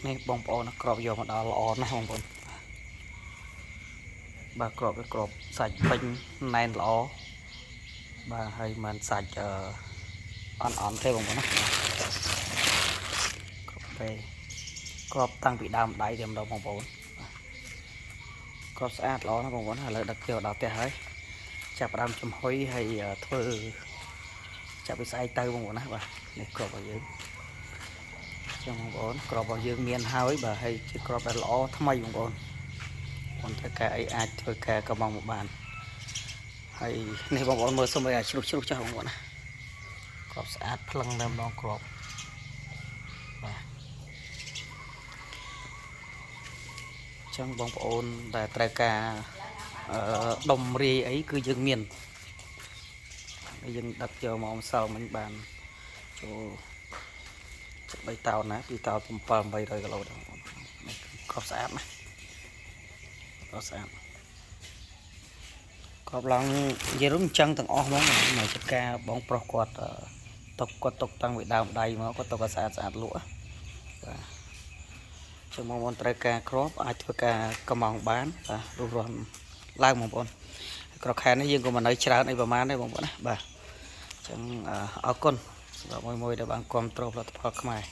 នេះបងប្អូនក្របយកមកដល់ល្អណាស់បងប្អូនបាទក្របវាក្របសាច់ពេញណែនល្អបាទហើយមិនសាច់អន់ទេបងប្អូនណាក្របទេក្របតាំងពីដើមដៃតែម្ដងបងប្អូនក្របស្អាតល្អណាស់បងប្អូនឥឡូវដឹកយកដល់ផ្ទះហើយចាប់ផ្ដើមចំហុយហើយធ្វើចាប់ពីស្អែកទៅបងប្អូនណាបាទនេះក្របរបស់យើងចឹងបងប្អូនក្របរបស់យើងមានហើយបាទហើយជាក្របដែលល្អថ្មីបងប្អូនបងត្រូវការអីអាចធ្វើការក៏មកបានហើយនេះបងប្អូនមើលសុំឲ្យជ្រុះចាស់បងប្អូនណាក្របស្អាតភ្លឹងតែម្ដងក្របបាទចឹងបងប្អូនដែលត្រូវការដុំរាយអីគឺយើងមានយើងដឹកយកមកម្សិលមិញបានចូល3តោនណា2តោន7 800គីឡូដែរបងប្អូនក្របស្អាតណាក្របស្អាតក្របឡើងនិយាយរួមអញ្ចឹងទាំងអស់ហ្មងមកចការបងប្រុសគាត់ទុកតាំងពីដើមដៃមកគាត់ទុកឲ្យស្អាតលក់បាទចឹងបងប្អូនត្រូវការក្របអាចធ្វើការកម្មងបានបាទរួសរាន់ឡើងបងប្អូនក្រខែនេះយើងក៏មិននៅច្រើនអីប្រហែលទេបងប្អូនណាបាទចឹងអរគុណសម្រាប់មួយដែលបានគ្រប់គ្រងផលិតផលខ្មែរ